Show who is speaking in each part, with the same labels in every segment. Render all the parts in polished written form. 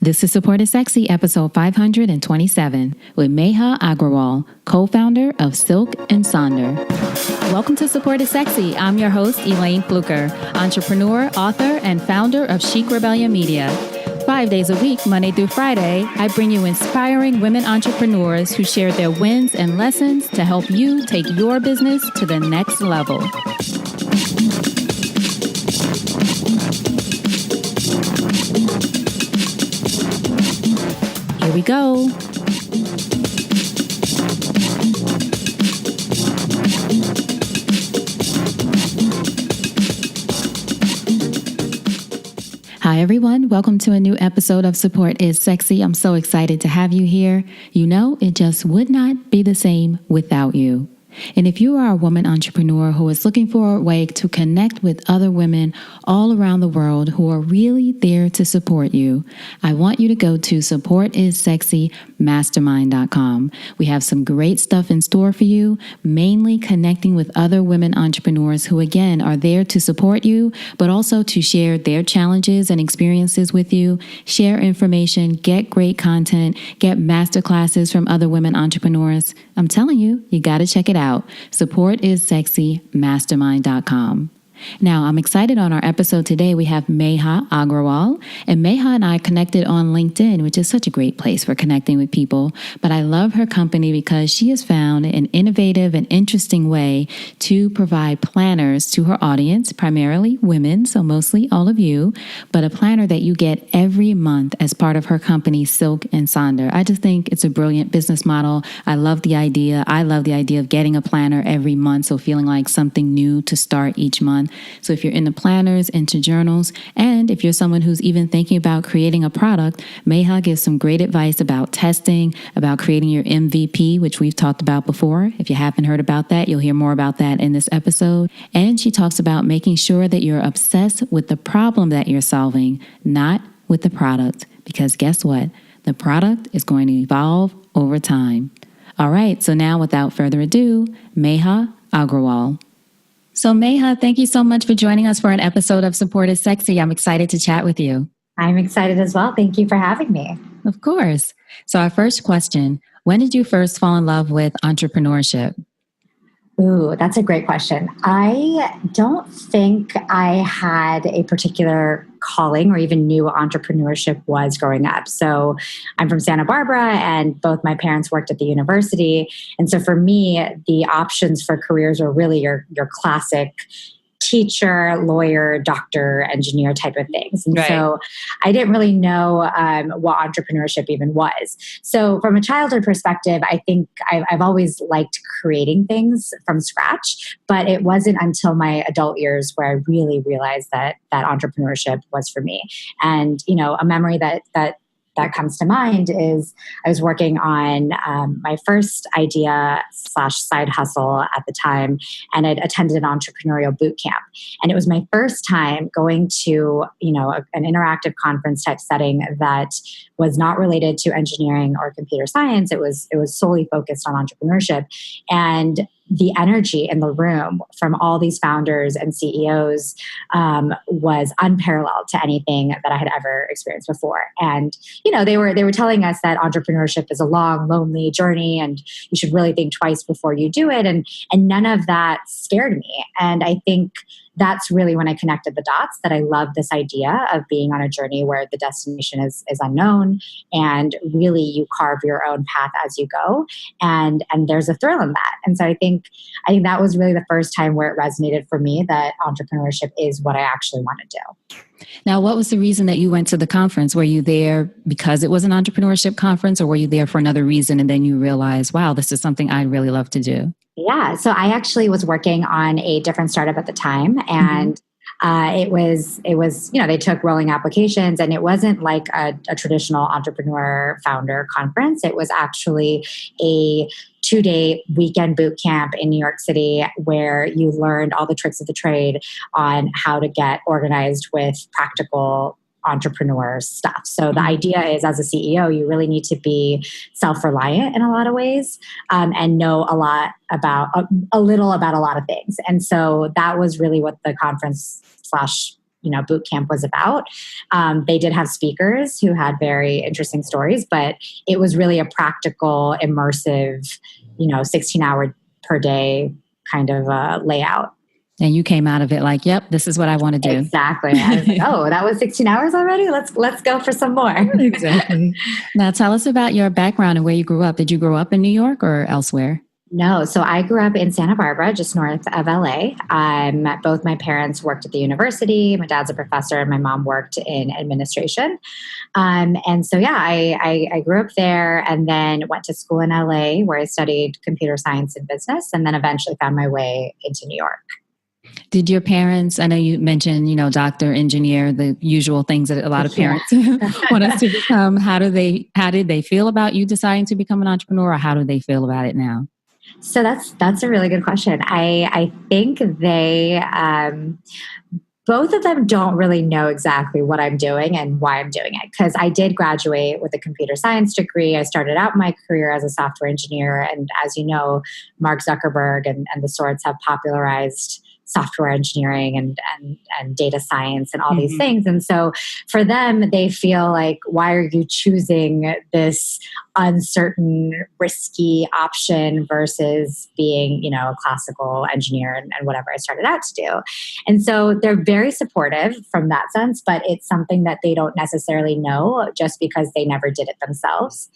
Speaker 1: This is Support is Sexy, episode 527, with Meha Agrawal, co-founder of Silk and Sonder. Welcome to Support is Sexy. I'm your host, Elaine Fluker, entrepreneur, author, and founder of Chic Rebellion Media. 5 days a week, Monday through Friday, I bring you inspiring women entrepreneurs who share their wins and lessons to help you take your business to the next level. Here we go. Hi, everyone. Welcome to a new episode of Support is Sexy. I'm so excited to have you here. You know, it just would not be the same without you. And if you are a woman entrepreneur who is looking for a way to connect with other women all around the world who are really there to support you, I want you to go to supportissexymastermind.com. We have some great stuff in store for you, mainly connecting with other women entrepreneurs who, again, are there to support you, but also to share their challenges and experiences with you, share information, get great content, get masterclasses from other women entrepreneurs. I'm telling you, you got to check it out. Supportissexymastermind.com. Now, I'm excited on our episode today. We have Meha Agrawal, and Meha and I connected on LinkedIn, which is such a great place for connecting with people. But I love her company because she has found an innovative and interesting way to provide planners to her audience, primarily women, so mostly all of you, but a planner that you get every month as part of her company, Silk and Sonder. I just think it's a brilliant business model. I love the idea. I love the idea of getting a planner every month, so feeling like something new to start each month. So if you're into planners, into journals, and if you're someone who's even thinking about creating a product, Meha gives some great advice about testing, about creating your MVP, which we've talked about before. If you haven't heard about that, you'll hear more about that in this episode. And she talks about making sure that you're obsessed with the problem that you're solving, not with the product. Because guess what? The product is going to evolve over time. All right, so now without further ado, Meha Agrawal. So Meha, thank you so much for joining us for an episode of Support is Sexy. I'm excited to chat with you.
Speaker 2: I'm excited as well. Thank you for having me.
Speaker 1: Of course. So our first question, when did you first fall in love with entrepreneurship?
Speaker 2: Ooh, that's a great question. I don't think I had a particular calling or even knew what entrepreneurship was growing up. So I'm from Santa Barbara and both my parents worked at the university. And so for me, the options for careers were really your classic teacher, lawyer, doctor, engineer type of things. And so I didn't really know what entrepreneurship even was. So from a childhood perspective, I think I've always liked creating things from scratch, but it wasn't until my adult years where I really realized that entrepreneurship was for me. And, you know, a memory that comes to mind is I was working on my first idea / side hustle at the time, and I'd attended an entrepreneurial boot camp. And it was my first time going to, you know, an interactive conference type setting that was not related to engineering or computer science. It was solely focused on entrepreneurship. And the energy in the room from all these founders and CEOs was unparalleled to anything that I had ever experienced before. And, you know, they were telling us that entrepreneurship is a long, lonely journey and you should really think twice before you do it. And none of that scared me. And I think that's really when I connected the dots, that I love this idea of being on a journey where the destination is unknown and really you carve your own path as you go. And there's a thrill in that. And so I think that was really the first time where it resonated for me that entrepreneurship is what I actually want to do.
Speaker 1: Now, what was the reason that you went to the conference? Were you there because it was an entrepreneurship conference, or were you there for another reason and then you realized, wow, this is something I'd really love to do?
Speaker 2: Yeah. So I actually was working on a different startup at the time, and it was, you know, they took rolling applications, and it wasn't like a traditional entrepreneur founder conference. It was actually a 2-day weekend boot camp in New York City where you learned all the tricks of the trade on how to get organized with practical entrepreneur stuff. So the idea is, as a CEO, you really need to be self-reliant in a lot of ways, and know a little about a lot of things. And so that was really what the conference / boot camp was about. They did have speakers who had very interesting stories, but it was really a practical, immersive, 16-hour per day kind of layout.
Speaker 1: And you came out of it like, yep, this is what I want to do.
Speaker 2: Exactly. I was like, oh, that was 16 hours already? Let's go for some more.
Speaker 1: Exactly. Now tell us about your background and where you grew up. Did you grow up in New York or elsewhere?
Speaker 2: No. So I grew up in Santa Barbara, just north of LA. Both my parents worked at the university. My dad's a professor and my mom worked in administration. And so, yeah, I grew up there and then went to school in LA where I studied computer science and business and then eventually found my way into New York.
Speaker 1: Did your parents, I know you mentioned, doctor, engineer, the usual things that a lot of parents want us to become. How did they feel about you deciding to become an entrepreneur, or how do they feel about it now?
Speaker 2: So that's a really good question. I think they, both of them don't really know exactly what I'm doing and why I'm doing it. Because I did graduate with a computer science degree. I started out my career as a software engineer. And as you know, Mark Zuckerberg and the sorts have popularized software engineering and data science and all these things. And so for them, they feel like, why are you choosing this uncertain, risky option versus being, a classical engineer and whatever I started out to do? And so they're very supportive from that sense, but it's something that they don't necessarily know just because they never did it themselves.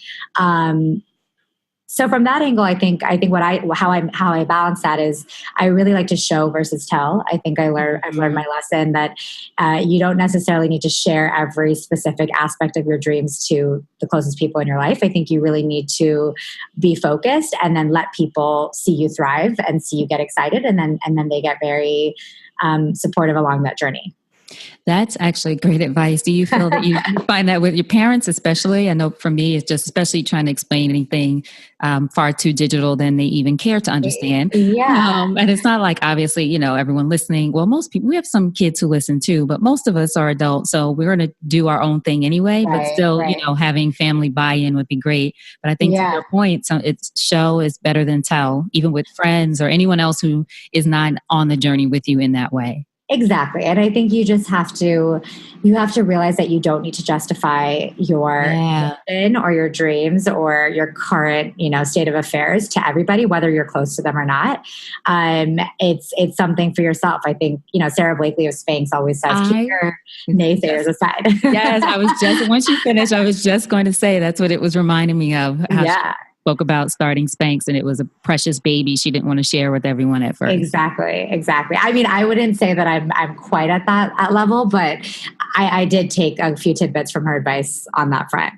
Speaker 2: So from that angle, I think how I balance that is I really like to show versus tell. I think I've learned my lesson that you don't necessarily need to share every specific aspect of your dreams to the closest people in your life. I think you really need to be focused and then let people see you thrive and see you get excited, and then they get very supportive along that journey.
Speaker 1: That's actually great advice. Do you feel that you find that with your parents, especially? I know for me, it's just especially trying to explain anything far too digital than they even care to understand.
Speaker 2: Yeah.
Speaker 1: And it's not like, obviously, everyone listening. Well, most people, we have some kids who listen too, but most of us are adults. So we're going to do our own thing anyway, but still, having family buy-in would be great. But I think to your point, it's show is better than tell, even with friends or anyone else who is not on the journey with you in that way.
Speaker 2: Exactly. And I think you just have to realize that you don't need to justify your vision or your dreams or your current, state of affairs to everybody, whether you're close to them or not. It's something for yourself. I think, Sarah Blakely of Spanx always says, keep your naysayers aside.
Speaker 1: Yes. Once you finish, I was just going to say, that's what it was reminding me of. How spoke about starting Spanx and it was a precious baby she didn't want to share with everyone at first.
Speaker 2: Exactly. I mean, I wouldn't say that I'm quite at that level, but I did take a few tidbits from her advice on that front.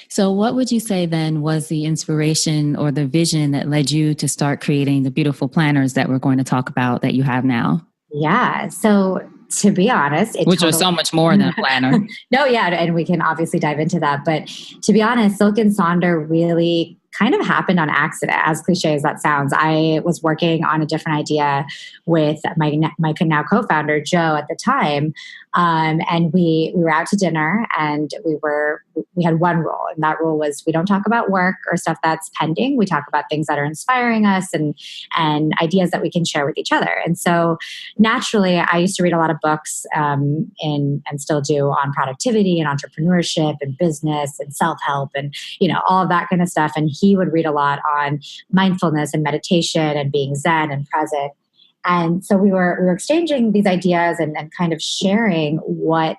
Speaker 1: So what would you say then was the inspiration or the vision that led you to start creating the beautiful planners that we're going to talk about that you have now?
Speaker 2: Yeah. So to be honest,
Speaker 1: which was so much more than a planner.
Speaker 2: No, yeah. And we can obviously dive into that. But to be honest, Silk and Sonder really kind of happened on accident, as cliche as that sounds. I was working on a different idea with my now co-founder, Joe, at the time. And we were out to dinner and we had one rule. And that rule was we don't talk about work or stuff that's pending. We talk about things that are inspiring us and ideas that we can share with each other. And so naturally, I used to read a lot of books and still do on productivity and entrepreneurship and business and self-help and, all of that kind of stuff. And he would read a lot on mindfulness and meditation and being zen and present. And so we were exchanging these ideas and kind of sharing what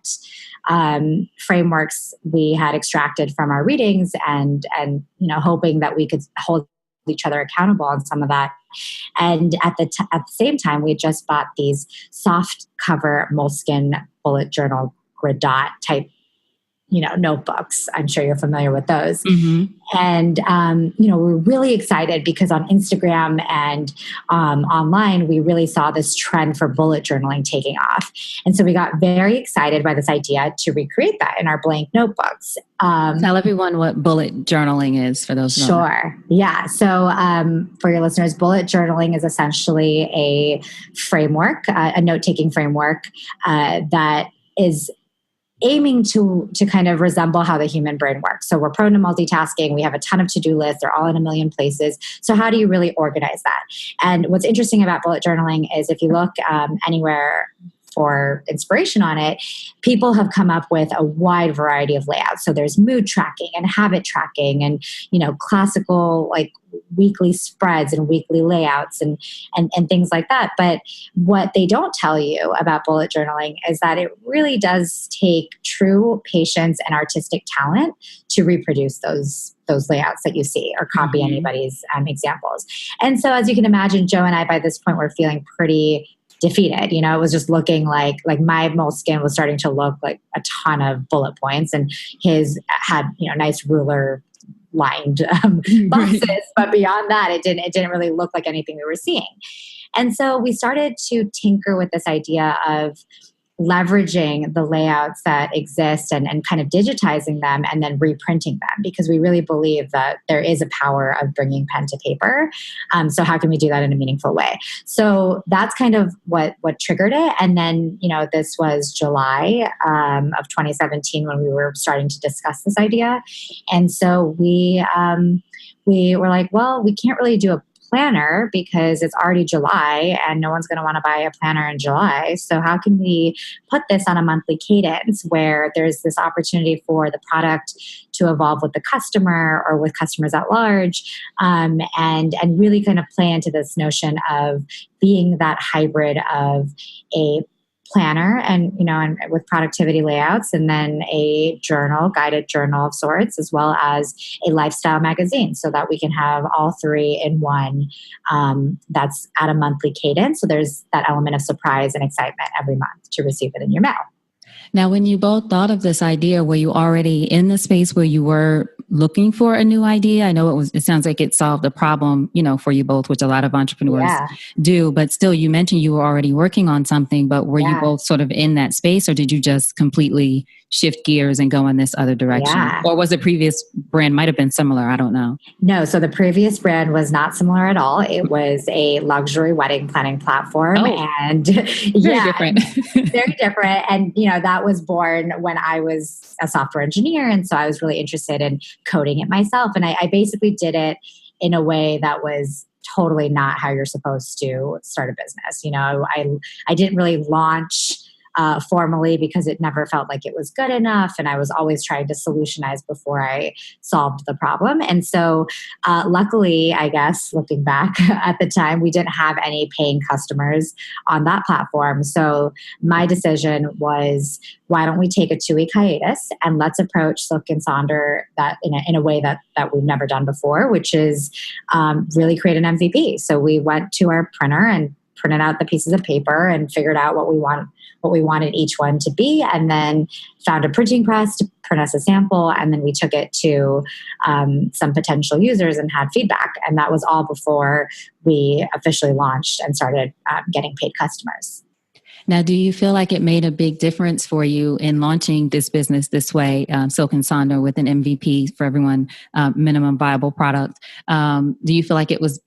Speaker 2: frameworks we had extracted from our readings and hoping that we could hold each other accountable on some of that. And at the same time, we had just bought these soft cover moleskin bullet journal grid dot type notebooks. I'm sure you're familiar with those. Mm-hmm. And, we're really excited because on Instagram and online, we really saw this trend for bullet journaling taking off. And so we got very excited by this idea to recreate that in our blank notebooks.
Speaker 1: Tell everyone what bullet journaling is for those.
Speaker 2: Sure. Yeah. So for your listeners, bullet journaling is essentially a framework, a note-taking framework that is aiming to kind of resemble how the human brain works. So we're prone to multitasking. We have a ton of to-do lists. They're all in a million places. So how do you really organize that? And what's interesting about bullet journaling is if you look anywhere for inspiration on it, people have come up with a wide variety of layouts. So there's mood tracking and habit tracking and, classical like weekly spreads and weekly layouts and things like that. But what they don't tell you about bullet journaling is that it really does take true patience and artistic talent to reproduce those layouts that you see or copy anybody's examples. And so as you can imagine, Joe and I, by this point, were feeling pretty defeated. It was just looking like my moleskin was starting to look like a ton of bullet points, and his had, nice ruler lined boxes. But beyond that, it didn't really look like anything we were seeing. And so we started to tinker with this idea of leveraging the layouts that exist and kind of digitizing them and then reprinting them, because we really believe that there is a power of bringing pen to paper. So how can we do that in a meaningful way? So that's kind of what triggered it. And then, this was July of 2017 when we were starting to discuss this idea. And so we were like, well, we can't really do a planner because it's already July and no one's going to want to buy a planner in July. So how can we put this on a monthly cadence where there's this opportunity for the product to evolve with the customer or with customers at large, and really kind of play into this notion of being that hybrid of a planner and with productivity layouts, and then a guided journal of sorts, as well as a lifestyle magazine, so that we can have all three in one. That's at a monthly cadence. So there's that element of surprise and excitement every month to receive it in your mail.
Speaker 1: Now, when you both thought of this idea, were you already in the space where you were looking for a new idea? I know it sounds like it solved a problem, for you both, which a lot of entrepreneurs do, but still you mentioned you were already working on something, but were you both sort of in that space, or did you just completely shift gears and go in this other direction? Yeah. Or was the previous brand might have been similar? I don't know.
Speaker 2: No, so the previous brand was not similar at all. It was a luxury wedding planning platform. And
Speaker 1: very different.
Speaker 2: Very different. And, that was born when I was a software engineer. And so I was really interested in coding it myself. And I basically did it in a way that was totally not how you're supposed to start a business. I didn't really launch formally because it never felt like it was good enough. And I was always trying to solutionize before I solved the problem. And so luckily, I guess, looking back at the time, we didn't have any paying customers on that platform. So my decision was, why don't we take a 2-week hiatus and let's approach Silk and Sonder that in a way that we've never done before, which is really create an MVP. So we went to our printer and printed out the pieces of paper and figured out what we wanted each one to be, and then found a printing press to print us a sample, and then we took it to some potential users and had feedback. And that was all before we officially launched and started getting paid customers.
Speaker 1: Now, do you feel like it made a big difference for you in launching this business this way, Silk and Sonder, with an MVP for everyone, minimum viable product? Do you feel like it was?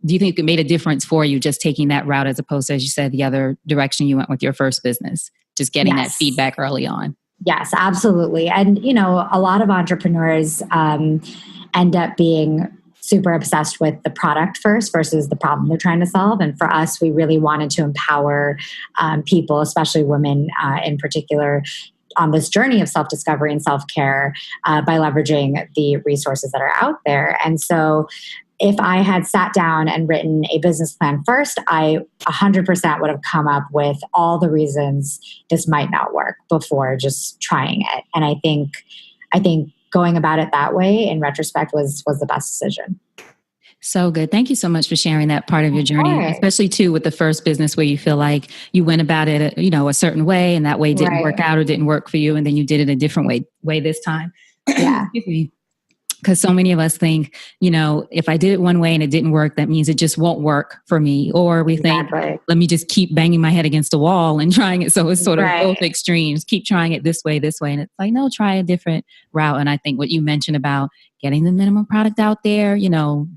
Speaker 1: Do you think it made a difference for you just taking that route as opposed to, as you said, the other direction you went with your first business, just getting that feedback early on?
Speaker 2: Yes, absolutely. And, a lot of entrepreneurs end up being super obsessed with the product first versus the problem they're trying to solve. And for us, we really wanted to empower people, especially women in particular, on this journey of self-discovery and self-care by leveraging the resources that are out there. And so if I had sat down and written a business plan first, I 100% would have come up with all the reasons this might not work before just trying it. And I think going about it that way in retrospect was the best decision.
Speaker 1: So good. Thank you so much for sharing that part of your journey, especially too with the first business where you feel like you went about it, a certain way, and that way didn't work out or didn't work for you, and then you did it a different way this time.
Speaker 2: Yeah.
Speaker 1: Excuse me. Because so many of us think, if I did it one way and it didn't work, that means it just won't work for me. Or we think, let me just keep banging my head against the wall and trying it. So it's sort of both extremes. Keep trying it this way. And it's like, no, try a different route. And I think what you mentioned about getting the minimum product out there,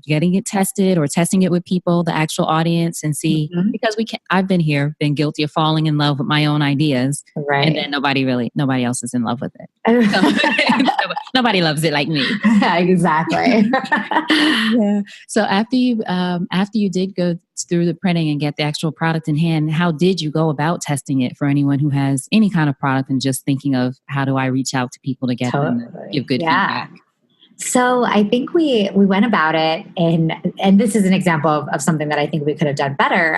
Speaker 1: getting it tested or testing it with people, the actual audience, and see, because I've been guilty of falling in love with my own ideas. Right. And then nobody else is in love with it. Nobody loves it like me.
Speaker 2: Exactly.
Speaker 1: Yeah. So after you did go through the printing and get the actual product in hand, how did you go about testing it for anyone who has any kind of product and just thinking of how do I reach out to people to get them to give good feedback?
Speaker 2: So I think we went about it, and this is an example of something that I think we could have done better.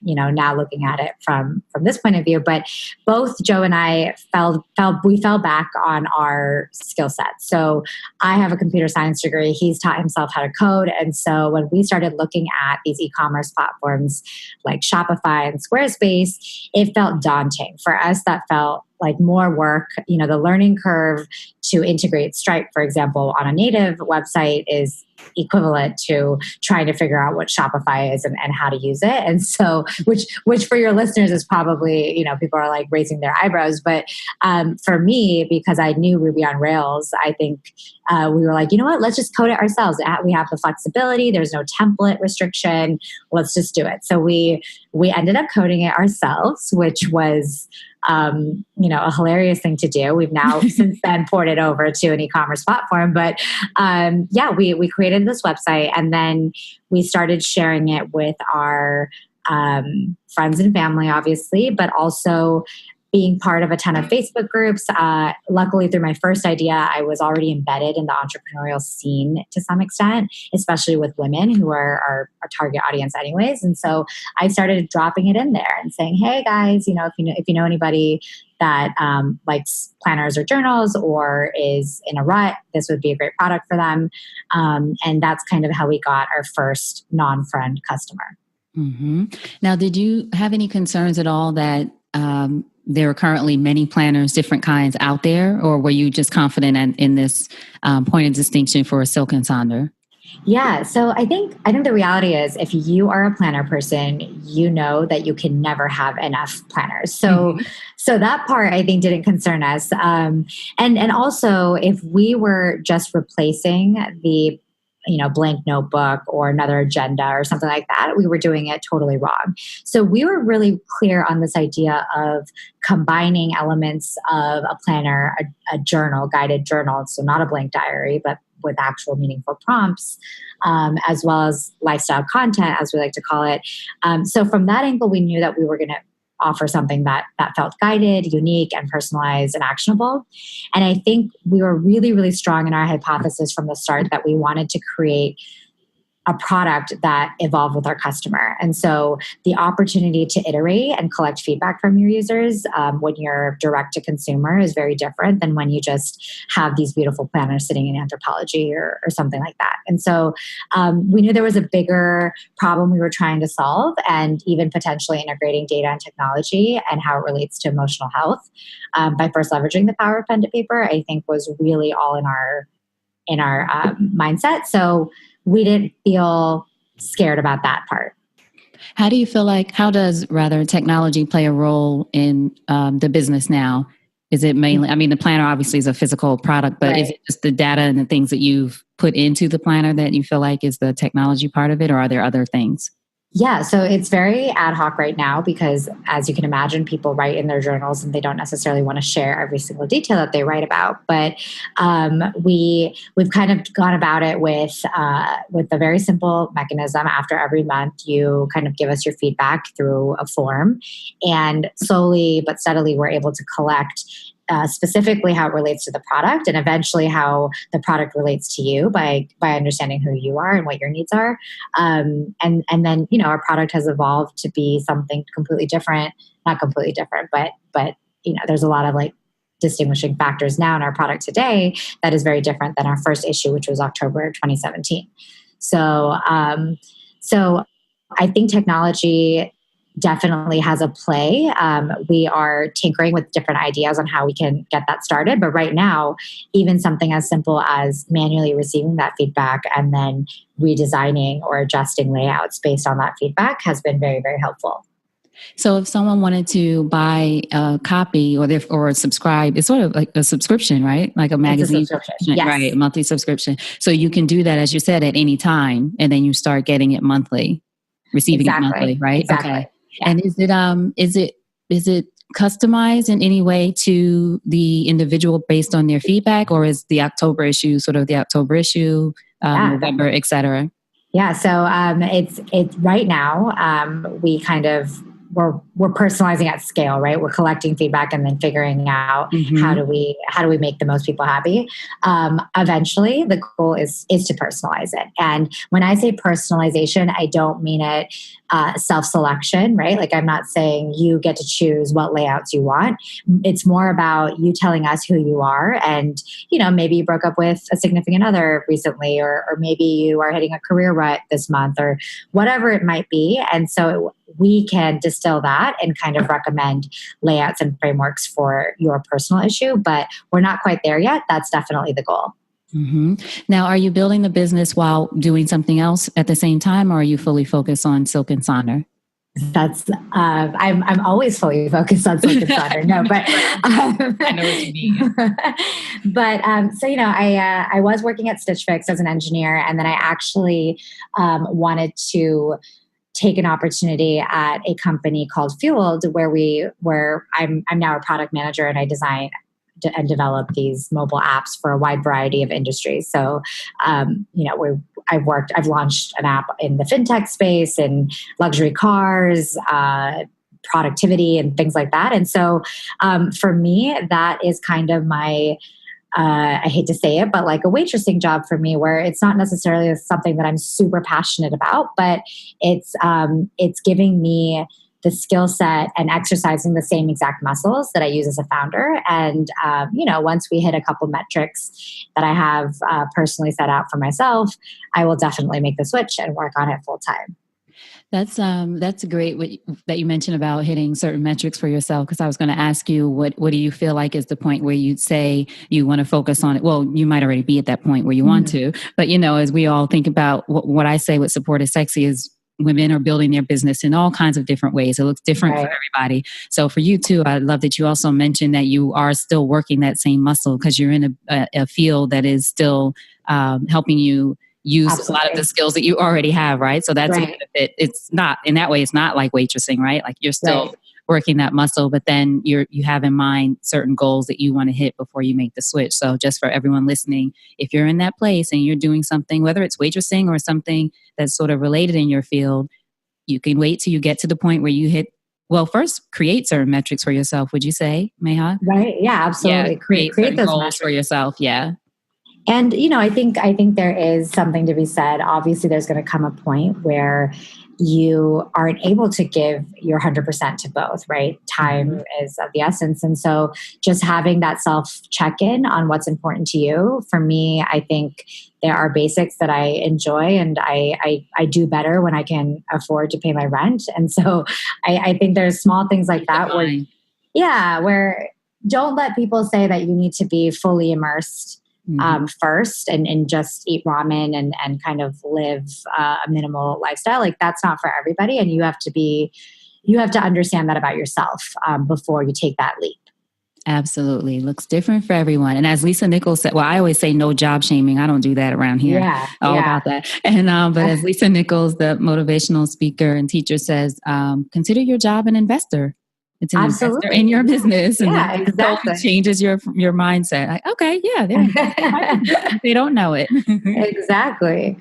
Speaker 2: Now looking at it from this point of view, but both Joe and I fell back on our skill set. So I have a computer science degree. He's taught himself how to code, and so when we started looking at these e-commerce platforms like Shopify and Squarespace, it felt daunting for us. That felt like more work. The learning curve to integrate Stripe, for example, on a native website is equivalent to trying to figure out what Shopify is and how to use it. And so, which for your listeners is probably, people are like raising their eyebrows. But for me, because I knew Ruby on Rails, I think we were like, you know what, let's just code it ourselves. We have the flexibility. There's no template restriction. Let's just do it. So we ended up coding it ourselves, which was a hilarious thing to do. We've now since then ported over to an e-commerce platform, but we created this website, and then we started sharing it with our friends and family, obviously, but also being part of a ton of Facebook groups. Luckily, through my first idea, I was already embedded in the entrepreneurial scene to some extent, especially with women who are our target audience anyways. And so I started dropping it in there and saying, hey guys, if you know anybody that likes planners or journals or is in a rut, this would be a great product for them. And that's kind of how we got our first non-friend customer.
Speaker 1: Mm-hmm. Now, did you have any concerns at all that there are currently many planners, different kinds out there, or were you just confident in this point of distinction for Silk and Sonder?
Speaker 2: Yeah, so I think the reality is, if you are a planner person, you know that you can never have enough planners. So that part I think didn't concern us. And also, if we were just replacing the blank notebook or another agenda or something like that, we were doing it totally wrong. So we were really clear on this idea of combining elements of a planner, a journal, guided journal, so not a blank diary, but with actual meaningful prompts, as well as lifestyle content, as we like to call it. So from that angle, we knew that we were going to offer something that felt guided, unique, and personalized and actionable. And I think we were really, really strong in our hypothesis from the start that we wanted to create a product that evolved with our customer. And so the opportunity to iterate and collect feedback from your users when you're direct to consumer is very different than when you just have these beautiful planners sitting in Anthropology or something like that. And so we knew there was a bigger problem we were trying to solve, and even potentially integrating data and technology and how it relates to emotional health by first leveraging the power of pen to paper, I think was really all in our mindset. So we didn't feel scared about that part.
Speaker 1: How does technology play a role in the business now? Is it mainly, the planner obviously is a physical product, but Is it just the data and the things that you've put into the planner that you feel like is the technology part of it, or are there other things?
Speaker 2: Yeah, so it's very ad hoc right now because, as you can imagine, people write in their journals and they don't necessarily want to share every single detail that they write about. But we've kind of gone about it with a very simple mechanism. After every month, you kind of give us your feedback through a form, and slowly but steadily, we're able to collect specifically how it relates to the product, and eventually how the product relates to you by understanding who you are and what your needs are. And then, our product has evolved to be something completely different, not completely different, but there's a lot of distinguishing factors now in our product today that is very different than our first issue, which was October 2017. So I think technology definitely has a play. We are tinkering with different ideas on how we can get that started. But right now, even something as simple as manually receiving that feedback and then redesigning or adjusting layouts based on that feedback has been very, very helpful.
Speaker 1: So if someone wanted to buy a copy or subscribe, it's sort of like a subscription, right? Like a magazine,
Speaker 2: it's a subscription. Yes.
Speaker 1: Right? A monthly subscription. So you can do that, as you said, at any time, and then you start getting it monthly, receiving it monthly, right?
Speaker 2: Exactly.
Speaker 1: Okay. Yeah. And is it customized in any way to the individual based on their feedback, or is the October issue sort of the October issue, November, et cetera?
Speaker 2: Yeah. So it's right now, we kind of, we're personalizing at scale, right? We're collecting feedback and then figuring out how do we make the most people happy. Eventually, the goal is to personalize it. And when I say personalization, I don't mean it self-selection, right? Like, I'm not saying you get to choose what layouts you want. It's more about you telling us who you are, and maybe you broke up with a significant other recently, or maybe you are hitting a career rut this month, or whatever it might be. And so we can distill that and kind of recommend layouts and frameworks for your personal issue, but we're not quite there yet. That's definitely the goal.
Speaker 1: Now, are you building the business while doing something else at the same time, or are you fully focused on Silk and Sonder?
Speaker 2: That's I'm always fully focused on Silk and Sonder. No, but
Speaker 1: I know what you mean.
Speaker 2: But so I was working at Stitch Fix as an engineer, and then I actually wanted to take an opportunity at a company called Fueled, where I'm now a product manager, and I design and develop these mobile apps for a wide variety of industries. So, I've launched an app in the fintech space, in luxury cars, productivity, and things like that. And so, for me, that is kind of my, I hate to say it, but like a waitressing job for me, where it's not necessarily something that I'm super passionate about, but it's giving me the skill set and exercising the same exact muscles that I use as a founder. And, once we hit a couple metrics that I have personally set out for myself, I will definitely make the switch and work on it full time.
Speaker 1: That's great that you mentioned about hitting certain metrics for yourself, because I was going to ask you, what do you feel like is the point where you'd say you want to focus on it? Well, you might already be at that point where you want to, but as we all think about what I say with Support is Sexy is women are building their business in all kinds of different ways. It looks different for everybody. So for you too, I love that you also mentioned that you are still working that same muscle, because you're in a field that is still helping you use a lot of the skills that you already have, right? So that's a benefit. It's not, in that way, it's not like waitressing, right? Like, you're still working that muscle, but then you have in mind certain goals that you want to hit before you make the switch. So just for everyone listening, if you're in that place and you're doing something, whether it's waitressing or something that's sort of related in your field, you can wait till you get to the point where you hit, well, first create certain metrics for yourself, would you say, Meha?
Speaker 2: Right. Yeah, absolutely.
Speaker 1: Yeah, create those goals metrics for yourself. Yeah.
Speaker 2: And, I think there is something to be said. Obviously, there's going to come a point where you aren't able to give your 100% to both, right? Time is of the essence. And so just having that self check-in on what's important to you, for me, I think there are basics that I enjoy, and I do better when I can afford to pay my rent. And so I think there's small things like that where don't let people say that you need to be fully immersed first and just eat ramen and kind of live a minimal lifestyle. Like, that's not for everybody. And you have to understand that about yourself before you take that leap.
Speaker 1: Absolutely. Looks different for everyone. And as Lisa Nichols said, well, I always say no job shaming. I don't do that around here. All about that. And but as Lisa Nichols, the motivational speaker and teacher, says, consider your job an investor. It's an investor in your business. And it totally changes your mindset. Like, okay, they don't know it.
Speaker 2: Exactly.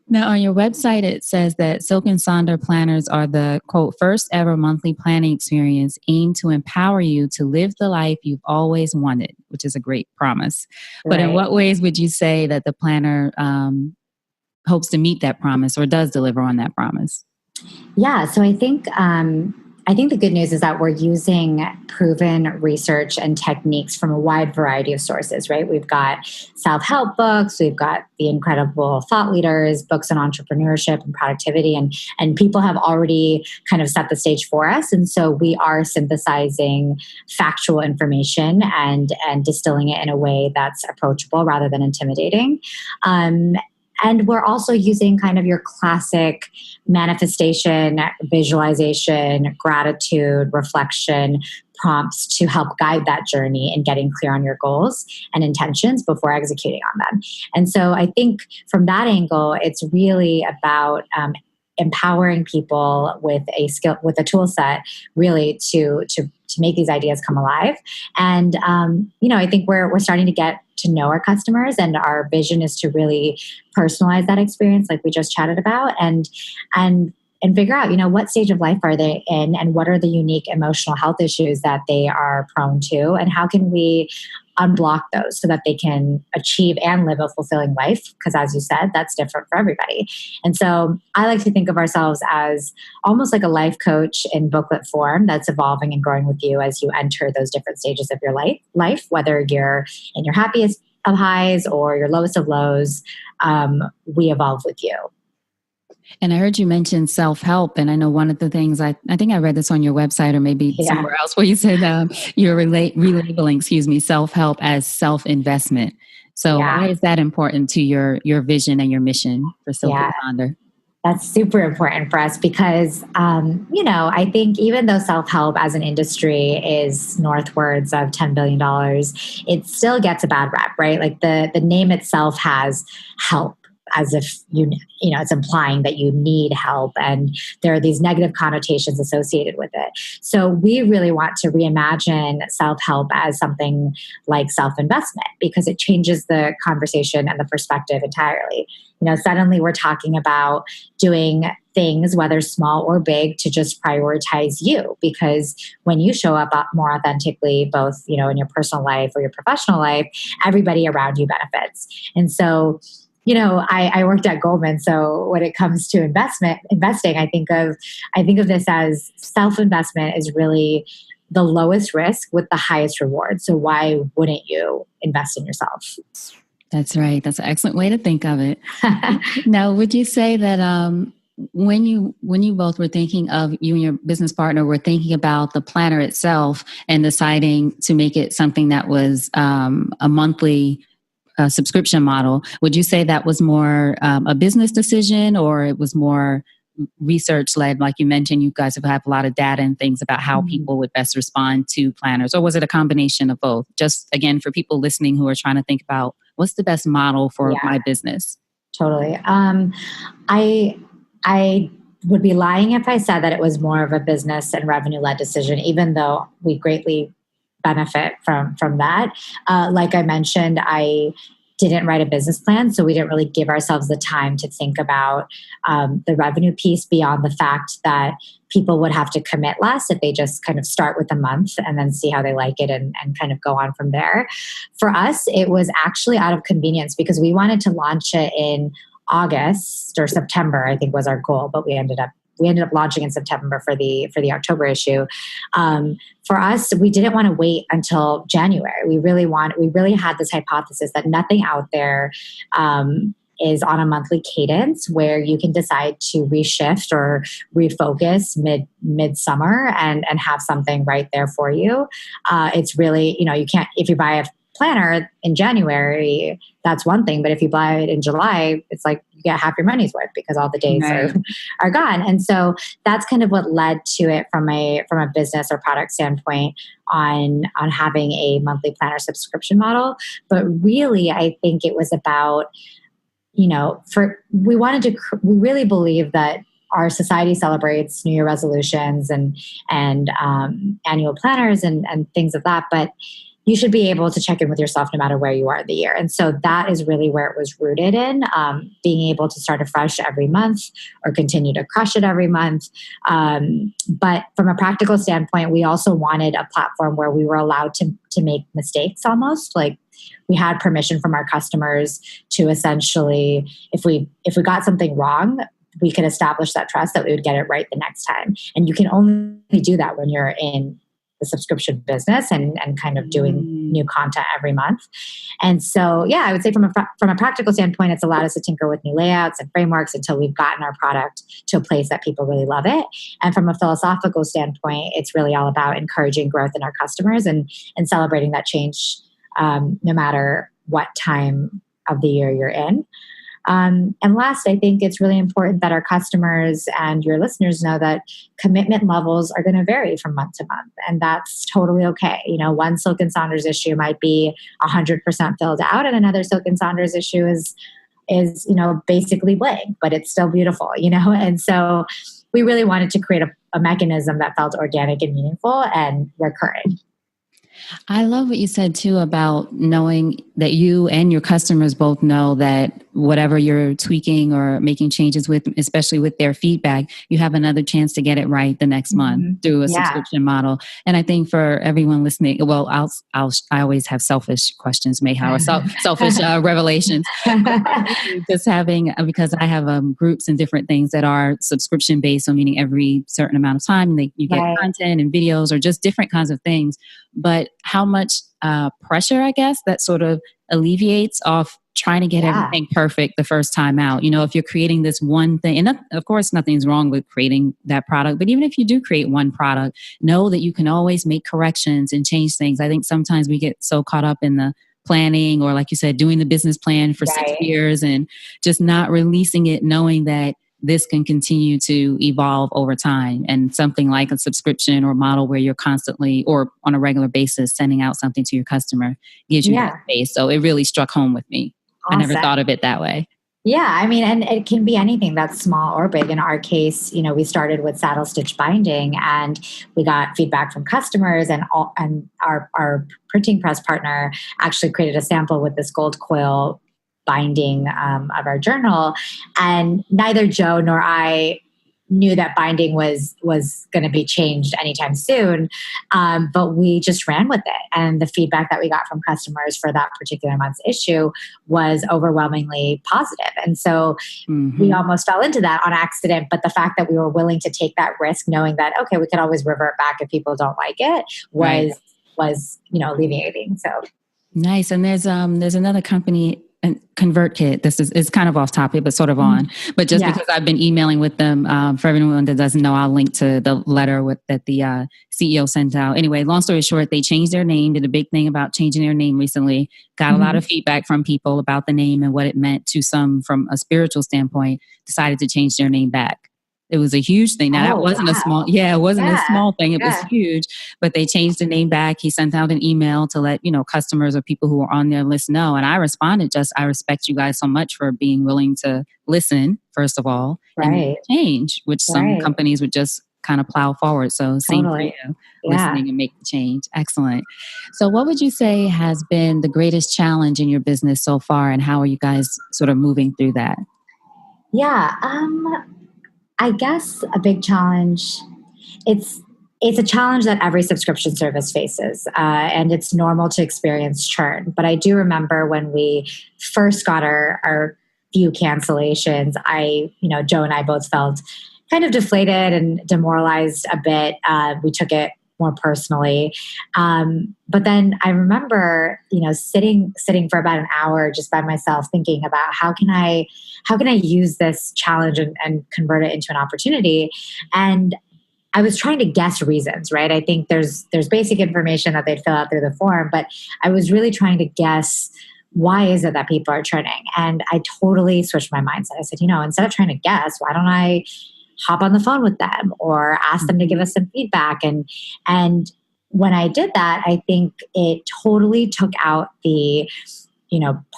Speaker 1: Now, on your website, it says that Silk and Sonder planners are the, quote, first ever monthly planning experience aimed to empower you to live the life you've always wanted, which is a great promise. But in what ways would you say that the planner hopes to meet that promise, or does deliver on that promise?
Speaker 2: Yeah, so I think the good news is that we're using proven research and techniques from a wide variety of sources, right? We've got self-help books, we've got the incredible thought leaders, books on entrepreneurship and productivity, and people have already kind of set the stage for us. And so we are synthesizing factual information and distilling it in a way that's approachable rather than intimidating. And we're also using kind of your classic manifestation, visualization, gratitude, reflection prompts to help guide that journey in getting clear on your goals and intentions before executing on them. And so I think from that angle, it's really about empowering people with a skill, with a tool set, really to make these ideas come alive. And I think we're starting to get to know our customers, and our vision is to really personalize that experience, like we just chatted about, and figure out, what stage of life are they in, and what are the unique emotional health issues that they are prone to, and how can we unblock those so that they can achieve and live a fulfilling life? Because as you said, that's different for everybody. And so I like to think of ourselves as almost like a life coach in booklet form that's evolving and growing with you as you enter those different stages of your life, whether you're in your happiest of highs or your lowest of lows. We evolve with you.
Speaker 1: And I heard you mention self-help. And I know one of the things, I think I read this on your website or maybe somewhere else, where you said you're relabeling, self-help as self-investment. So why is that important to your vision and your mission for Cofounder?
Speaker 2: That's super important for us because, I think even though self-help as an industry is northwards of $10 billion, it still gets a bad rep, right? Like the name itself has help, as if it's implying that you need help, and there are these negative connotations associated with it. So we really want to reimagine self-help as something like self-investment, because it changes the conversation and the perspective entirely. Suddenly we're talking about doing things, whether small or big, to just prioritize you, because when you show up more authentically, both in your personal life or your professional life, everybody around you benefits. And so I worked at Goldman, so when it comes to investing, I think of this as self-investment is really the lowest risk with the highest reward. So why wouldn't you invest in yourself?
Speaker 1: That's right. That's an excellent way to think of it. Now, would you say that when you both were thinking of, you and your business partner were thinking about the planner itself and deciding to make it something that was a monthly subscription model, would you say that was more a business decision, or it was more research led? Like you mentioned, you guys have a lot of data and things about how people would best respond to planners, or was it a combination of both? Just again, for people listening who are trying to think about what's the best model for my business.
Speaker 2: Totally. I would be lying if I said that it was more of a business and revenue led decision, even though we greatly benefit from that. Like I mentioned, I didn't write a business plan, so we didn't really give ourselves the time to think about the revenue piece beyond the fact that people would have to commit less if they just kind of start with a month and then see how they like it and kind of go on from there. For us, it was actually out of convenience because we wanted to launch it in August or September, I think was our goal, but we ended up launching in September for the October issue. For us, we didn't want to wait until January. We really had this hypothesis that nothing out there is on a monthly cadence where you can decide to reshift or refocus mid-summer and have something right there for you. It's really, you can't, if you buy a planner in January, that's one thing. But if you buy it in July, it's like you get half your money's worth because all the days are gone. And so that's kind of what led to it from a business or product standpoint on having a monthly planner subscription model. But really, I think it was about, we really believe that our society celebrates New Year resolutions and annual planners and things of that, but you should be able to check in with yourself no matter where you are in the year. And so that is really where it was rooted in, being able to start afresh every month or continue to crush it every month. But from a practical standpoint, we also wanted a platform where we were allowed to make mistakes almost. Like we had permission from our customers to essentially, if we got something wrong, we could establish that trust that we would get it right the next time. And you can only do that when you're in the subscription business and kind of doing new content every month. And so, I would say from a practical standpoint, it's allowed us to tinker with new layouts and frameworks until we've gotten our product to a place that people really love it. And from a philosophical standpoint, it's really all about encouraging growth in our customers and celebrating that change no matter what time of the year you're in. And last, I think it's really important that our customers and your listeners know that commitment levels are going to vary from month to month, and that's totally okay. One Silk & Saunders issue might be 100% filled out, and another Silk & Saunders issue is is, basically blank, but it's still beautiful, And so we really wanted to create a mechanism that felt organic and meaningful and recurring.
Speaker 1: I love what you said too about knowing that you and your customers both know that whatever you're tweaking or making changes with, especially with their feedback, you have another chance to get it right the next month through a subscription model. And I think for everyone listening, well, I always have selfish questions, Meha, or selfish revelations. Just having, because I have groups and different things that are subscription based, so meaning every certain amount of time you get content and videos or just different kinds of things. But how much pressure, I guess, that sort of alleviates off trying to get everything perfect the first time out. If you're creating this one thing, and of course, nothing's wrong with creating that product, but even if you do create one product, know that you can always make corrections and change things. I think sometimes we get so caught up in the planning or, like you said, doing the business plan for 6 years and just not releasing it, knowing that this can continue to evolve over time. And something like a subscription or model where you're constantly or on a regular basis sending out something to your customer gives you that space. So it really struck home with me. Awesome. I never thought of it that way.
Speaker 2: Yeah, and it can be anything that's small or big. In our case, we started with saddle stitch binding, and we got feedback from customers, and our printing press partner actually created a sample with this gold coil binding of our journal, and neither Joe nor I knew that binding was going to be changed anytime soon, but we just ran with it. And the feedback that we got from customers for that particular month's issue was overwhelmingly positive. And so we almost fell into that on accident. But the fact that we were willing to take that risk, knowing that, okay, we could always revert back if people don't like it, was alleviating. So
Speaker 1: nice. And there's another company, and Convertkit. This is kind of off topic, but sort of on. But just because I've been emailing with them, for everyone that doesn't know, I'll link to the letter that the CEO sent out. Anyway, long story short, they changed their name, did a big thing about changing their name recently, got a lot of feedback from people about the name and what it meant to some from a spiritual standpoint, decided to change their name back. It was a huge thing. Now that wasn't a small, it wasn't a small thing. It was huge, but they changed the name back. He sent out an email to let, customers or people who were on their list know. And I responded, I respect you guys so much for being willing to listen, first of all, and make a change, which some companies would just kind of plow forward. So same for you, listening and make the change. Excellent. So what would you say has been the greatest challenge in your business so far, and how are you guys sort of moving through that?
Speaker 2: I guess a big challenge, it's a challenge that every subscription service faces, and it's normal to experience churn. But I do remember when we first got our few cancellations, Joe and I both felt kind of deflated and demoralized a bit. We took it more personally. But then I remember, sitting for about an hour just by myself thinking about how can I use this challenge and convert it into an opportunity. And I was trying to guess reasons, right? I think there's basic information that they'd fill out through the form, but I was really trying to guess, why is it that people are churning? And I totally switched my mindset. I said, instead of trying to guess, why don't I hop on the phone with them or ask them to give us some feedback? And when I did that, I think it totally took out the,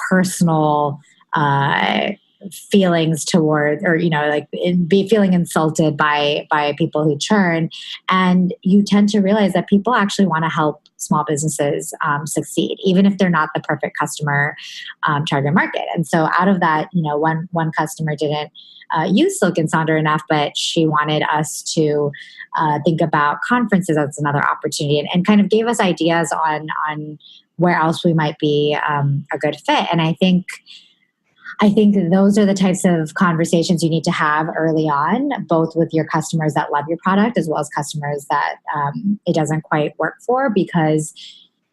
Speaker 2: personal feelings toward, or be feeling insulted by people who churn. And you tend to realize that people actually want to help small businesses succeed, even if they're not the perfect customer target market. And so out of that, one customer didn't use Silk and Sonder enough, but she wanted us to think about conferences as another opportunity, and kind of gave us ideas on where else we might be a good fit. And I think those are the types of conversations you need to have early on, both with your customers that love your product as well as customers that it doesn't quite work for, because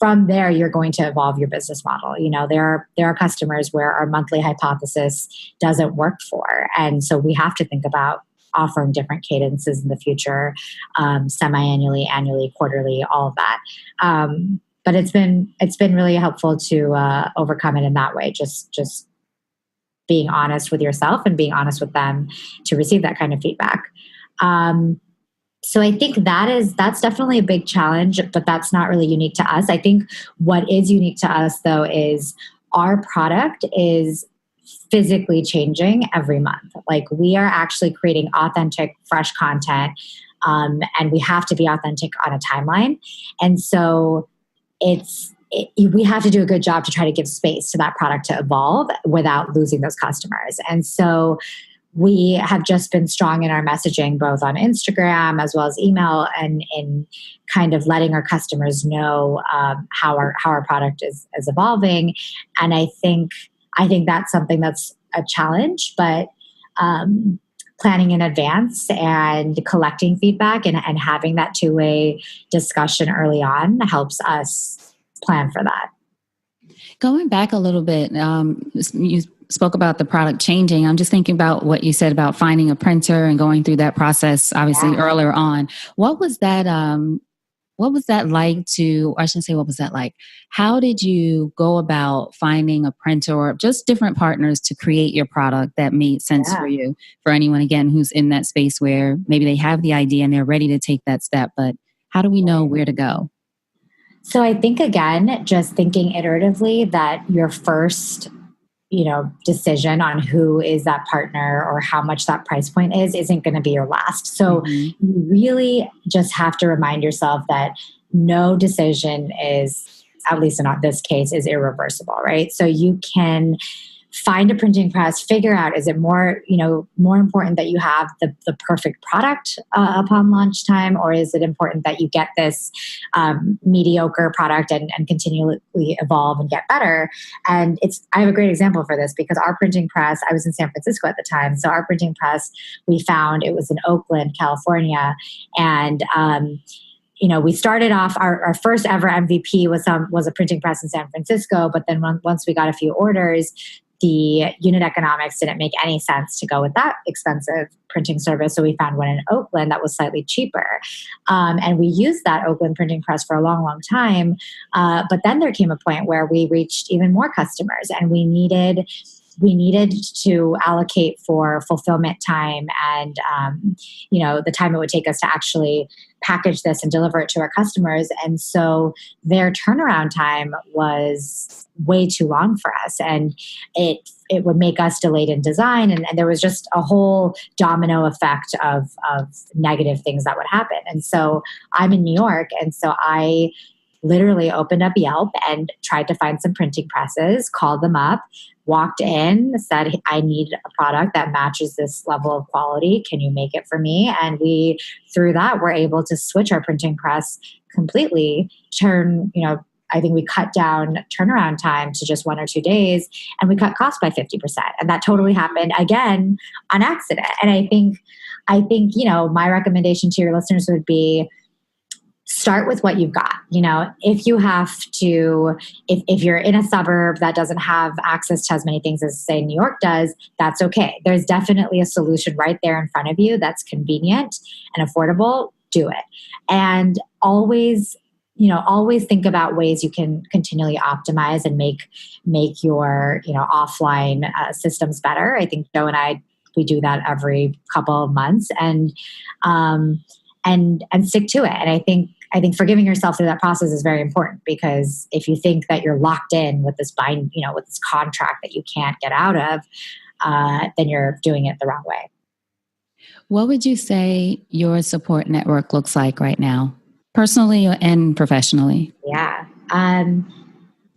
Speaker 2: from there, you're going to evolve your business model. There are customers where our monthly hypothesis doesn't work for. And so we have to think about offering different cadences in the future, semi-annually, annually, quarterly, all of that. But it's been really helpful to overcome it in that way. Just being honest with yourself and being honest with them to receive that kind of feedback. So I think that's definitely a big challenge, but that's not really unique to us. I think what is unique to us, though, is our product is physically changing every month. Like we are actually creating authentic, fresh content. And we have to be authentic on a timeline. And so we have to do a good job to try to give space to that product to evolve without losing those customers. And so we have just been strong in our messaging, both on Instagram as well as email, and in kind of letting our customers know how our product is evolving. And I think that's something that's a challenge, but planning in advance and collecting feedback and having that two-way discussion early on helps us plan for that.
Speaker 1: Going back a little bit, you spoke about the product changing. I'm just thinking about what you said about finding a printer and going through that process, obviously earlier on. What was that like I shouldn't say what was that like. How did you go about finding a printer or just different partners to create your product that made sense for you? For anyone, again, who's in that space where maybe they have the idea and they're ready to take that step, but how do we know where to go?
Speaker 2: So I think, again, just thinking iteratively that your first decision on who is that partner or how much that price point isn't going to be your last. So you really just have to remind yourself that no decision is, at least in this case, is irreversible, right? So you can find a printing press, figure out, is it more important that you have the perfect product upon launch time, or is it important that you get this mediocre product and continually evolve and get better? And I have a great example for this because our printing press, I was in San Francisco at the time, so our printing press, we found it was in Oakland, California, and we started off our first ever MVP was a printing press in San Francisco, but then once we got a few orders, the unit economics didn't make any sense to go with that expensive printing service. So we found one in Oakland that was slightly cheaper. And we used that Oakland printing press for a long, long time. But then there came a point where we reached even more customers and we needed to allocate for fulfillment time and, the time it would take us to actually package this and deliver it to our customers. And so their turnaround time was way too long for us. And it would make us delayed in design. And there was just a whole domino effect of negative things that would happen. And so I'm in New York. And so I literally opened up Yelp and tried to find some printing presses, called them up, walked in, said, I need a product that matches this level of quality. Can you make it for me? And we, through that, were able to switch our printing press completely, I think we cut down turnaround time to just 1 or 2 days, and we cut costs by 50%. And that totally happened again on accident. And I think, my recommendation to your listeners would be, start with what you've got. If you have to, if you're in a suburb that doesn't have access to as many things as, say, New York does, that's okay. There's definitely a solution right there in front of you that's convenient and affordable. Do it. And always think about ways you can continually optimize and make your, offline systems better. I think Joe and I, we do that every couple of months and stick to it. And I think forgiving yourself through that process is very important, because if you think that you're locked in with this with this contract that you can't get out of, then you're doing it the wrong way.
Speaker 1: What would you say your support network looks like right now, personally and professionally?
Speaker 2: Yeah.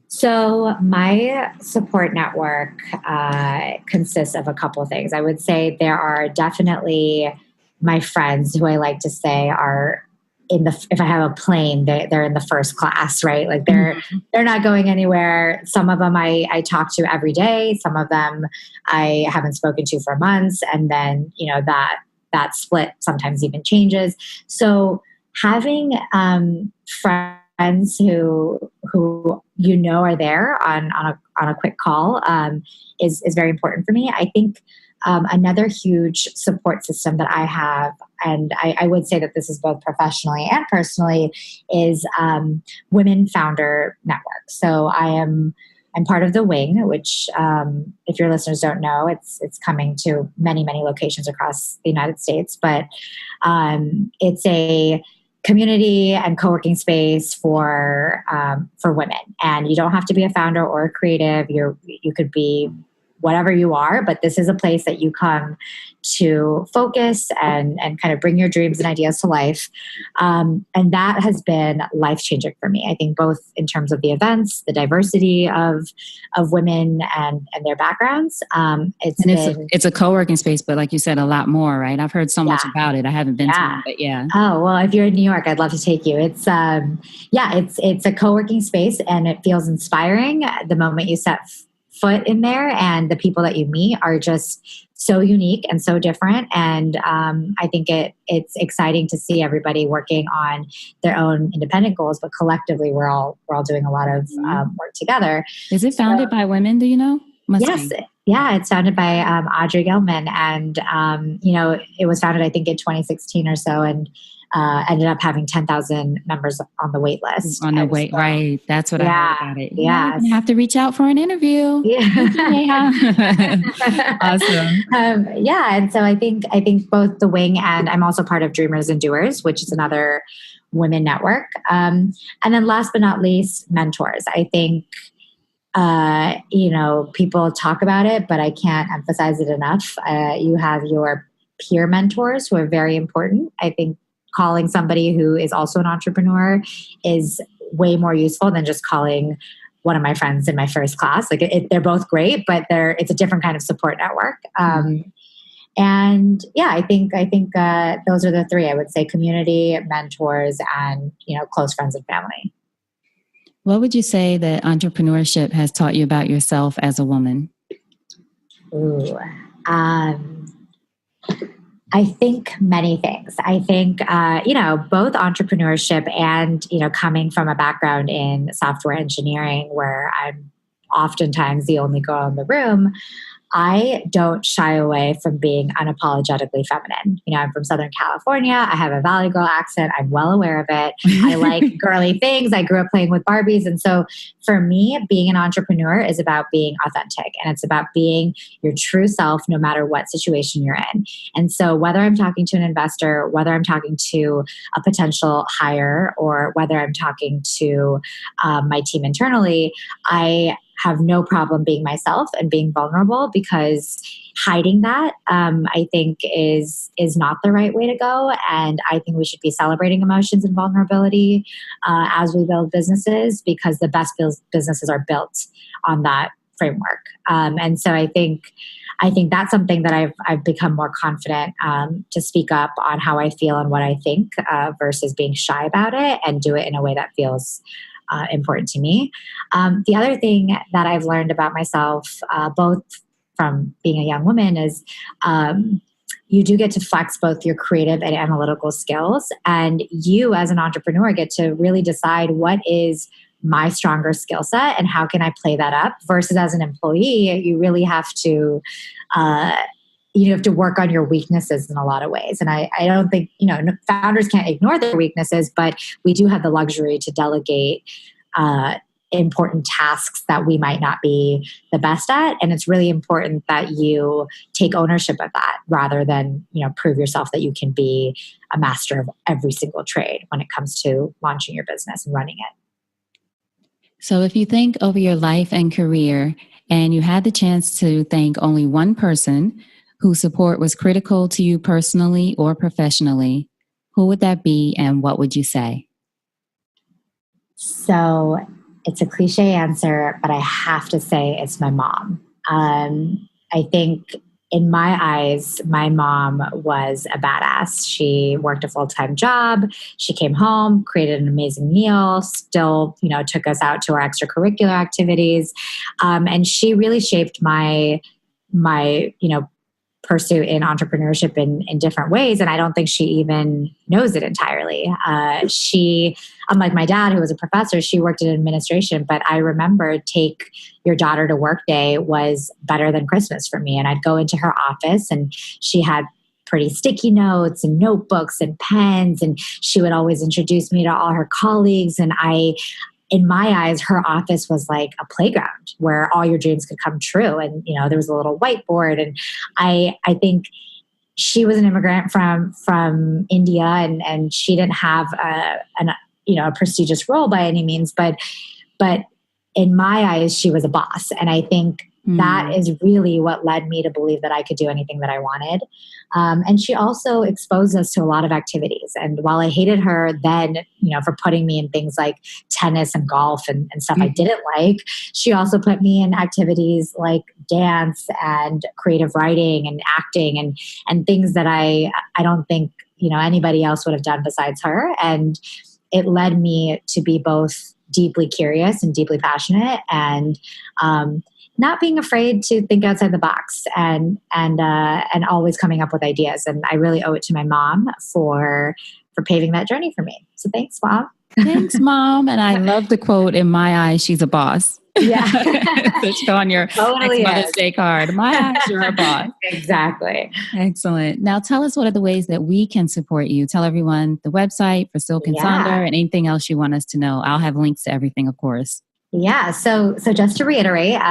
Speaker 2: So my support network consists of a couple of things. I would say there are definitely my friends who I like to say are if I have a plane, they're in the first class, right? Like they're not going anywhere. Some of them I talk to every day. Some of them I haven't spoken to for months. And then, that split sometimes even changes. So having friends who are there on a quick call is very important for me. I think another huge support system that I have, and I would say that this is both professionally and personally, is Women Founder Network. So I'm part of the Wing, which, if your listeners don't know, it's coming to many, many locations across the United States. But it's a community and co-working space for women, and you don't have to be a founder or a creative. You could be whatever you are, but this is a place that you come to focus and kind of bring your dreams and ideas to life. And that has been life-changing for me. I think both in terms of the events, the diversity of women and their backgrounds.
Speaker 1: It's a co-working space, but like you said, a lot more, right? I've heard so much about it. I haven't been to one, but yeah.
Speaker 2: Oh, well, if you're in New York, I'd love to take you. It's a co-working space, and it feels inspiring the moment you set foot in there, and the people that you meet are just so unique and so different. And I think it's exciting to see everybody working on their own independent goals, but collectively we're all doing a lot of work together.
Speaker 1: Is it founded by women? Do you know?
Speaker 2: Yes. Yeah, it's founded by Audrey Gilman, and it was founded I think in 2016 or so, and ended up having 10,000 members on the wait list.
Speaker 1: Right? That's what I heard about it.
Speaker 2: Yeah,
Speaker 1: you have to reach out for an interview.
Speaker 2: Yeah,
Speaker 1: awesome.
Speaker 2: And so I think both the wing, and I'm also part of Dreamers and Doers, which is another women network. And then last but not least, mentors. I think. People talk about it, but I can't emphasize it enough. You have your peer mentors who are very important. I think calling somebody who is also an entrepreneur is way more useful than just calling one of my friends in my first class. Like they're both great, but it's a different kind of support network. And yeah, I think those are the three. I would say community, mentors, and close friends and family.
Speaker 1: What would you say that entrepreneurship has taught you about yourself as a woman?
Speaker 2: I think many things. I think, both entrepreneurship and, coming from a background in software engineering where I'm oftentimes the only girl in the room, I don't shy away from being unapologetically feminine. I'm from Southern California. I have a Valley Girl accent. I'm well aware of it. I like girly things. I grew up playing with Barbies. And so for me, being an entrepreneur is about being authentic, and it's about being your true self no matter what situation you're in. And so whether I'm talking to an investor, whether I'm talking to a potential hire, or whether I'm talking to my team internally, I have no problem being myself and being vulnerable, because hiding that, I think is not the right way to go. And I think we should be celebrating emotions and vulnerability as we build businesses, because the best businesses are built on that framework. And so I think that's something that I've become more confident to speak up on how I feel and what I think versus being shy about it, and do it in a way that feels important to me. The other thing that I've learned about myself, both from being a young woman, is you do get to flex both your creative and analytical skills. And you as an entrepreneur get to really decide what is my stronger skill set and how can I play that up, versus as an employee, you really have to work on your weaknesses in a lot of ways. And I don't think, founders can't ignore their weaknesses, but we do have the luxury to delegate important tasks that we might not be the best at. And it's really important that you take ownership of that, rather than, prove yourself that you can be a master of every single trade when it comes to launching your business and running it.
Speaker 1: So if you think over your life and career, and you had the chance to thank only one person whose support was critical to you personally or professionally, who would that be, and what would you say?
Speaker 2: So it's a cliche answer, but I have to say it's my mom. I think in my eyes, my mom was a badass. She worked a full-time job. She came home, created an amazing meal, still, took us out to our extracurricular activities. And she really shaped my pursuit in entrepreneurship in different ways. And I don't think she even knows it entirely. She, unlike my dad, who was a professor, she worked in administration. But I remember Take Your Daughter to Work Day was better than Christmas for me. And I'd go into her office, and she had pretty sticky notes and notebooks and pens. And she would always introduce me to all her colleagues. And in my eyes, her office was like a playground where all your dreams could come true. And, there was a little whiteboard. And I think she was an immigrant from India, and she didn't have a prestigious role by any means, but in my eyes, she was a boss. And I think That is really what led me to believe that I could do anything that I wanted. And she also exposed us to a lot of activities. And while I hated her then, for putting me in things like tennis and golf and stuff I didn't like, she also put me in activities like dance and creative writing and acting and things that I don't think, anybody else would have done besides her. And it led me to be both deeply curious and deeply passionate, and not being afraid to think outside the box, and always coming up with ideas. And I really owe it to my mom for paving that journey for me. So thanks, Mom.
Speaker 1: Thanks, Mom. And I love the quote, "In my eyes, she's a boss."
Speaker 2: Yeah.
Speaker 1: It's on your
Speaker 2: totally
Speaker 1: Mother's Day card. My eyes, you're a boss.
Speaker 2: Exactly.
Speaker 1: Excellent. Now tell us, what are the ways that we can support you? Tell everyone the website for Silk and Sonder and anything else you want us to know. I'll have links to everything, of course.
Speaker 2: Yeah. So just to reiterate,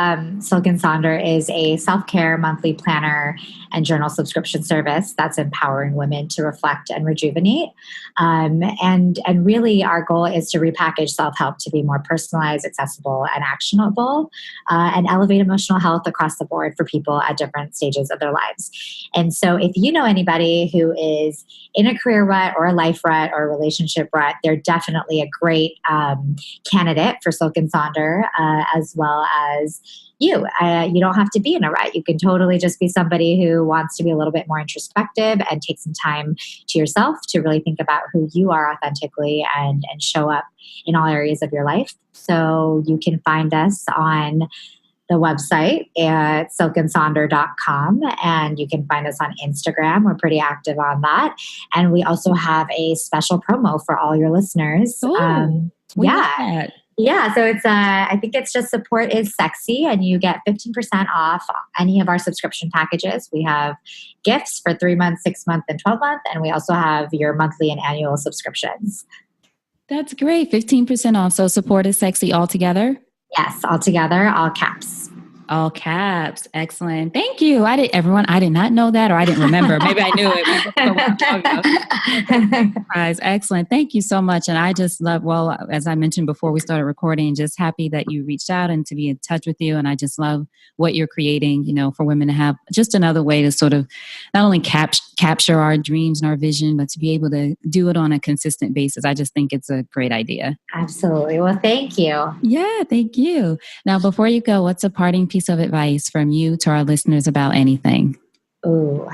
Speaker 2: Silk and Sonder is a self-care monthly planner and journal subscription service that's empowering women to reflect and rejuvenate. And really our goal is to repackage self-help to be more personalized, accessible, and actionable, and elevate emotional health across the board for people at different stages of their lives. And so if you know anybody who is in a career rut or a life rut or a relationship rut, they're definitely a great candidate for Silk and Sonder. As well as you. You don't have to be in a rut. You can totally just be somebody who wants to be a little bit more introspective and take some time to yourself to really think about who you are authentically and show up in all areas of your life. So you can find us on the website at silkandsonder.com, and you can find us on Instagram. We're pretty active on that. And we also have a special promo for all your listeners. Yeah, so it's I think it's just support is sexy, and you get 15% off any of our subscription packages. We have gifts for 3 months, 6 months, and 12 months, and we also have your monthly and annual subscriptions.
Speaker 1: That's great. 15% off. So support is sexy all together?
Speaker 2: Yes, all together, all caps.
Speaker 1: All caps. Excellent. Thank you. I did not know that, or I didn't remember. Maybe I knew it. Surprise. Excellent. Thank you so much. And I just love, as I mentioned before we started recording, just happy that you reached out and to be in touch with you. And I just love what you're creating, for women to have just another way to sort of not only capture our dreams and our vision, but to be able to do it on a consistent basis. I just think it's a great idea.
Speaker 2: Absolutely. Well, thank you.
Speaker 1: Yeah, thank you. Now, before you go, what's a parting piece of advice from you to our listeners about anything?
Speaker 2: Ooh,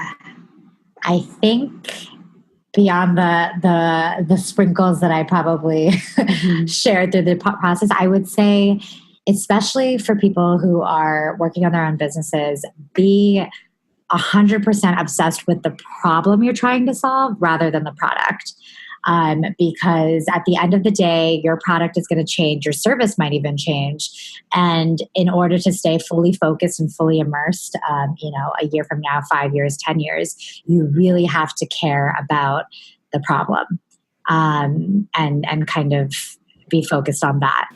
Speaker 2: I think beyond the sprinkles that I probably shared through the process, I would say, especially for people who are working on their own businesses, be 100% obsessed with the problem you're trying to solve rather than the product. Because at the end of the day, your product is going to change, your service might even change. And in order to stay fully focused and fully immersed, a year from now, 5 years, 10 years, you really have to care about the problem, and kind of be focused on that.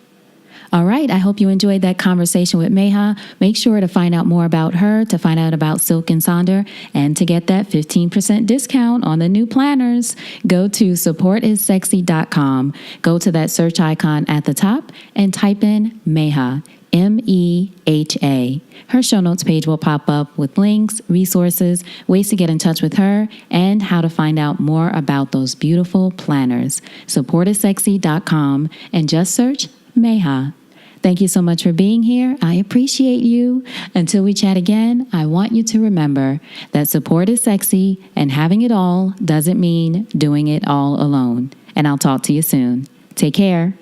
Speaker 1: All right. I hope you enjoyed that conversation with Meha. Make sure to find out more about her, to find out about Silk and Sonder, and to get that 15% discount on the new planners. Go to supportissexy.com. Go to that search icon at the top and type in Meha, Meha. Her show notes page will pop up with links, resources, ways to get in touch with her, and how to find out more about those beautiful planners. Supportissexy.com and just search Meha. Thank you so much for being here. I appreciate you. Until we chat again, I want you to remember that support is sexy, and having it all doesn't mean doing it all alone. And I'll talk to you soon. Take care.